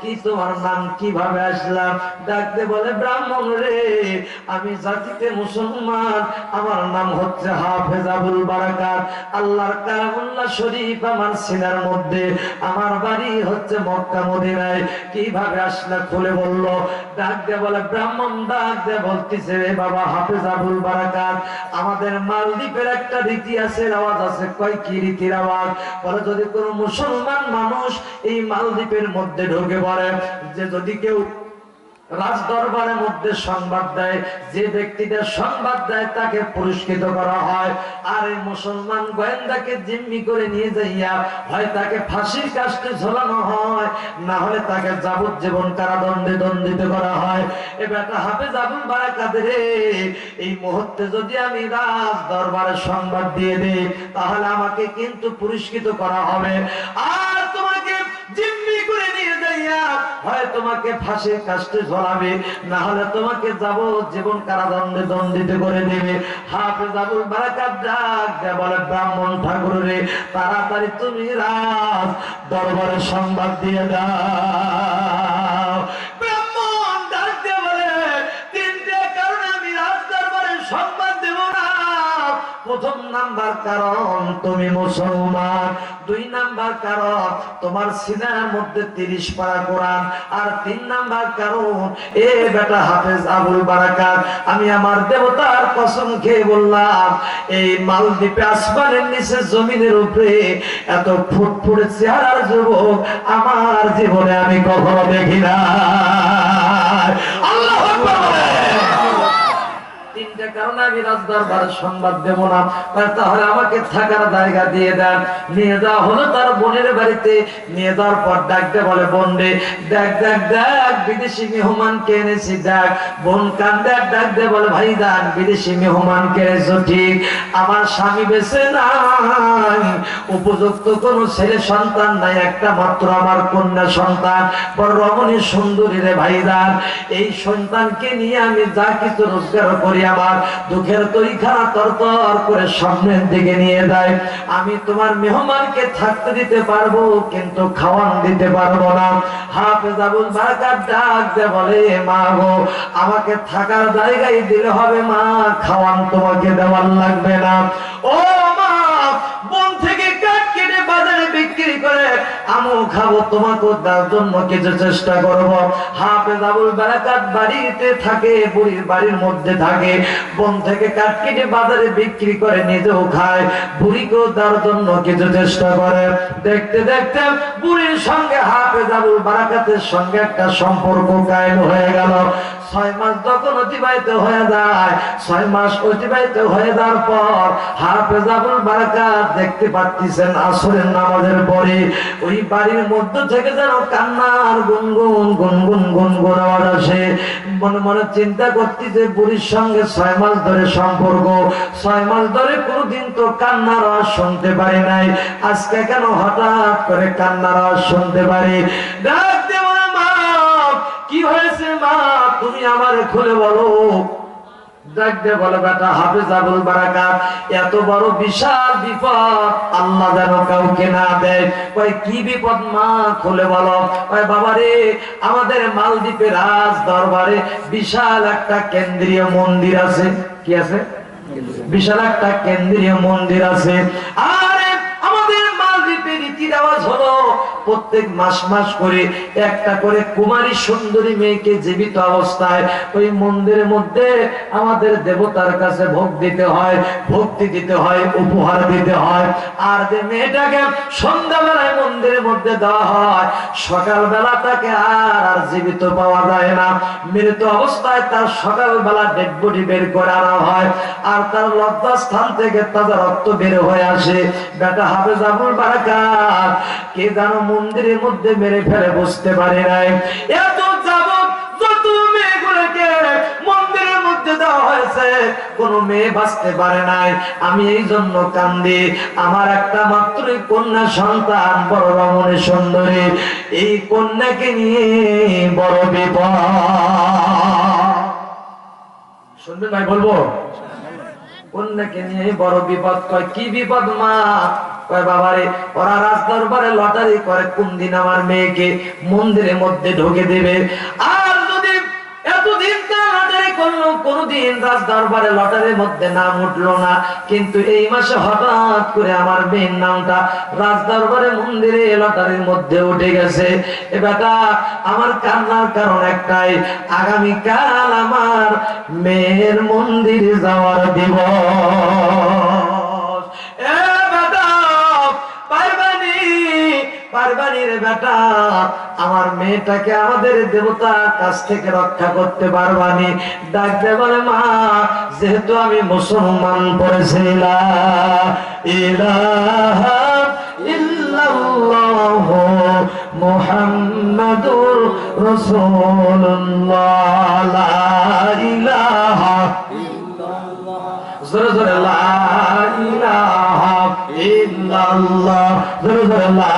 কি তোমার নাম, কিভাবে আসলাম? ডাকতে বলে ব্রাহ্মণ রে, আমি জাতিতে মুসলমান, আমার নাম হচ্ছে হাফেজ আবুল বারাকাত। আল্লাহর কালামুল্লাহ শরীফ আমার সিনার মধ্যে, আমার বাড়ি হচ্ছে মক্কা মদিনায়। কিভাবে আসলে খুলে বলল। ডাক দিয়ে বলে ব্রাহ্মণ ডাক দিয়ে বলতেছে রে বাবা হাফেজ আবুল বারাকাত, আমাদের মালদ্বীপের একটা রীতি আছে, আওয়াজ আছে। কয় কি রীতির আওয়াজ? বলে যদি কোনো মুসলমান মানুষ এই মালদ্বীপের মধ্যে ঢুকে পড়ে, যে যদি কেউ রাজ দরবারের মধ্যে সংবাদ দেয়, যে ব্যক্তিটা সংবাদ দেয় তাকে পুরস্কৃত করা হয়। আর এই মুসলমান গোয়েন্দাকে জিম্মি করে নিয়ে যাইয়া হয় তাকে ফাঁসির কাস্টে ঝোলানো হয়, না হলে তাকে যাবজ্জীবন কারাদণ্ডে দণ্ডিত করা হয়। এ বেটা হাফেজ আবুল বারাকাত রে, এই মুহূর্তে যদি আমি রাজ দরবারে সংবাদ দিয়ে দিই, তাহলে আমাকে কিন্তু পুরস্কৃত করা হবে। আর তোমাকে জিম্মি করে নিয়ে যাইয়া হয় তোমাকে ফাঁসির কাস্টে ঝোলাবে, না হলে তোমাকে যাবজ্জীবন কারাদণ্ডে দণ্ডিত করে দেবে। হাফেজ আবুল বারাকাত ডাক দেয়া বলে ব্রাহ্মণ ঠাকুর রে, তাড়াতাড়ি তুমি রাজ দরবারে সংবাদ দিয়ে দাও। ব্রাহ্মণ ডাক দেয়া বলে তিনটে কারণে আমি রাজ দরবারে সংবাদ দেব না। প্রথম নাম্বার কারণ তুমি মুসলমান, 2 নাম্বার কারণ তোমার সিনার মধ্যে 30 পারা কোরআন, আর 3 নাম্বার কারণ এ বেটা হাফেজ আবুল বারাকাত, আমি আমার দেবতার কসম খেয়ে বললাম, এই মালদ্বীপে আসমানের নিচে জমিনের উপরে এত ফুটফুটে চেহারার যুবক আমার জীবনে আমি কখনো দেখি না। আল্লাহু আকবার। তিনটা কারণে আমি রাজদরবারে সংবাদ দেব না। তাহলে আমাকে থাকার জায়গা দিয়ে দেন। নিয়ে যাওয়া হলো তার বোনের বাড়িতে। নিয়ে যাওয়ার পর ডাকতে বলে বোন রে, দেখ দেখ দেখ বিদেশি মেহমানকে এনেছি দেখ। বোন কান্দে ডাক দে বলে ভাই দান বিদেশি মেহমানকে এনেছো ঠিক, আমার স্বামী বেঁচে নাই, উপযুক্ত কোন ছেলে সন্তান নাই, একটা মাত্র আমার কন্যা সন্তান, বড় রমণী সুন্দরী রে ভাই দান। এই সন্তানকে নিয়ে আমি যা কিছু রোজগার করি আমার দুঃখের তরিখানা তরতর করে সামনের দিকে নিয়ে যায়। আমি তোমার মেহমানকে থাকতে দিতে পারবো, কিন্তু খাওয়ান দিতে পারবো না। হাফেজ আবুল বারাকাত ডাক দে বলে মা গো, আমাকে থাকার জায়গায় দিলে হবে মা, খাওয়ান তোমাকে দেওয়ার লাগবে না। ও মা, বন থেকে কাঠ কেটে বাজারে বিক্রি করে আমও খাবো, তোমাকে দেওয়ার জন্য কিছু চেষ্টা করব। হাফেজ আবুল বারাকাত বাড়িতে থাকে, বুড়ির বাড়ির মধ্যে থাকে, বন থেকে কাঠ কেটে বাজারে বিক্রি করে নিজেও খায়, বুড়িকেও দেওয়ার জন্য কিছু চেষ্টা করে। দেখতে দেখতে বুড়ির সঙ্গে হাফেজ আবুল বারাকাতের সঙ্গে একটা সম্পর্ক কায়েম হয়ে গেল। 6 মাস যখন অতিবাহিত হয়ে যায়, 6 মাস অতিবাহিত হয়ে যাওয়ার পর হাফেজ আবুল বারাকাত দেখতে পাচ্ছেন আসরের নামাজের পরে ওই বাড়ির মধ্য থেকে যেন কান্নার গুনগুন গুনগুন গুনগুন আওয়াজ আসে। মনে মনে চিন্তা করতেছে বুড়ির সঙ্গে 6 মাস ধরে সম্পর্ক, 6 মাস ধরে কোনদিন তো কান্নার আওয়াজ শুনতে পারি নাই, আজকে কেন হঠাৎ করে কান্নার আওয়াজ শুনতে পারি? ডাক দে বলে মা, কি হয়েছে মা, তুমি আমারে খুলে বলো। ডাক দে বলে বেটা হাফেজ আবুল বারাকাত, এত বড় বিশাল বিপদ আল্লাহ যেন কাউকে না দেয়। কয় কি বিপদ মা, খুলে বলো। কয় বাবা রে, আমাদের মালদ্বীপের রাজ দরবারে বিশাল একটা কেন্দ্রীয় মন্দির আছে। কি আছে? বিশাল একটা কেন্দ্রীয় মন্দির আছে। আরে আমাদের মালদ্বীপের রীতি রেওয়াজ হলো প্রত্যেক মাস মাস করে একটা করে কুমারী সুন্দরী মেয়েকে জীবিত অবস্থায় ওই মন্দিরের মধ্যে আমাদের দেবতার কাছে ভোগ দিতে হয়, ভক্তি দিতে হয়, উপহার দিতে হয়। আর যে মেয়েটাকে সন্ধ্যাবেলায় মন্দিরের মধ্যে দেওয়া হয়, সকালবেলা তাকে আর জীবিত পাওয়া যায় না, মৃত অবস্থায় তার সকালবেলা ডেড বডি বের করে আনা হয়, আর তার লজ্জাস্থান থেকে তাজা রক্ত বের হয়ে আসে। বেটা হাফেজ আবুল বারাকাত কে জানো মন্দিরের মধ্যে মেরে ফেলে বুঝতে পারে নাই। এত যাবত যত মেয়েগুলোকে মন্দিরের মধ্যে দেওয়া হয়েছে, কোন মেয়ে বাঁচতে পারে নাই। আমি এই জন্য কান্দি, আমার একটা মাত্র কন্যা সন্তান বড় রমণী সুন্দরী, এই কন্যাকে নিয়ে বড় বিপদ। শুনবেন ভাই, বলবো কন্যাকে নিয়ে বড় বিপদ। কয় কি বিপদ মা? কয় বাবারে ওরা রাজ দরবারে লটারি করে কোন দিন আমার মেয়েকে মন্দিরের মধ্যে ঢুকে দেবে। আর যদি এতদিন লটারি করলো, কোনদিন রাজ দরবারে লটারির মধ্যে নাম উঠলো না, কিন্তু এই মাসে হঠাৎ করে আমার মেয়ের নামটা রাজ দরবারে মন্দিরে লটারির মধ্যে উঠে গেছে। এ বেটা আমার কান্নার কারণ একটাই, আগামীকাল আমার মেয়ের মন্দিরে যাওয়ার দিবস। এ বেটা পারবানি রে বেটা, আমার মেয়েটাকে আমাদের দেবতার কাছ থেকে রক্ষা করতে পারবানি। ডাকতে বলে মা, যেহেতু আমি মুসলমান পড়েছি লা ইলাহা ইল্লাল্লাহ মুহাম্মাদুর রাসূলুল্লাহ, লা ইলাহা ইল্লাল্লাহ, জোরে জোরে লা ইলাহা ইল্লাল্লাহ, জোরে জোরে লা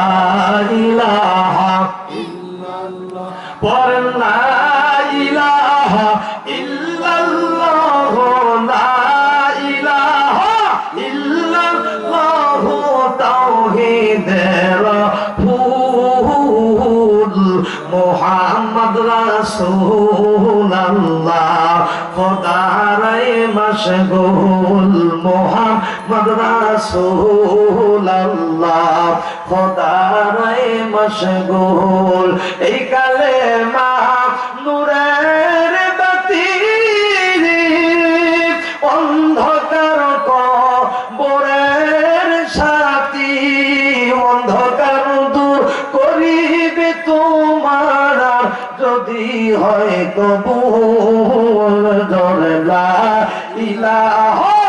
ইলাহা ইল্লাল্লাহ, পড়েন লা ইলাহা ইল্লাল্লাহ, লা ইলাহা ইল্লাল্লাহ তাওহীদের ফুল মুহাম্মদ রাসূলুল্লাহ খোদারে মশগুল মুহাম্মদ রাসূলুল্লাহ খোদারে মশগুল। এই কালেমা নূরের বাতি, অন্ধকার কবরের সাথী, অন্ধকার দূর করিবে তোমার যদি হয় কবুল। জোরে লা ইলাহা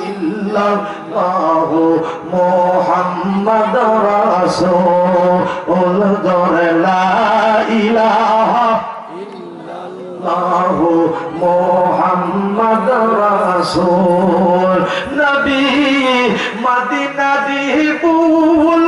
ইল্লাল্লাহ মুহাম্মাদুর রাসূল, জোরে লা ইলাহা ইল্লাল্লাহ মুহাম্মাদুর রাসূল। নবী মদিনা দি ফুল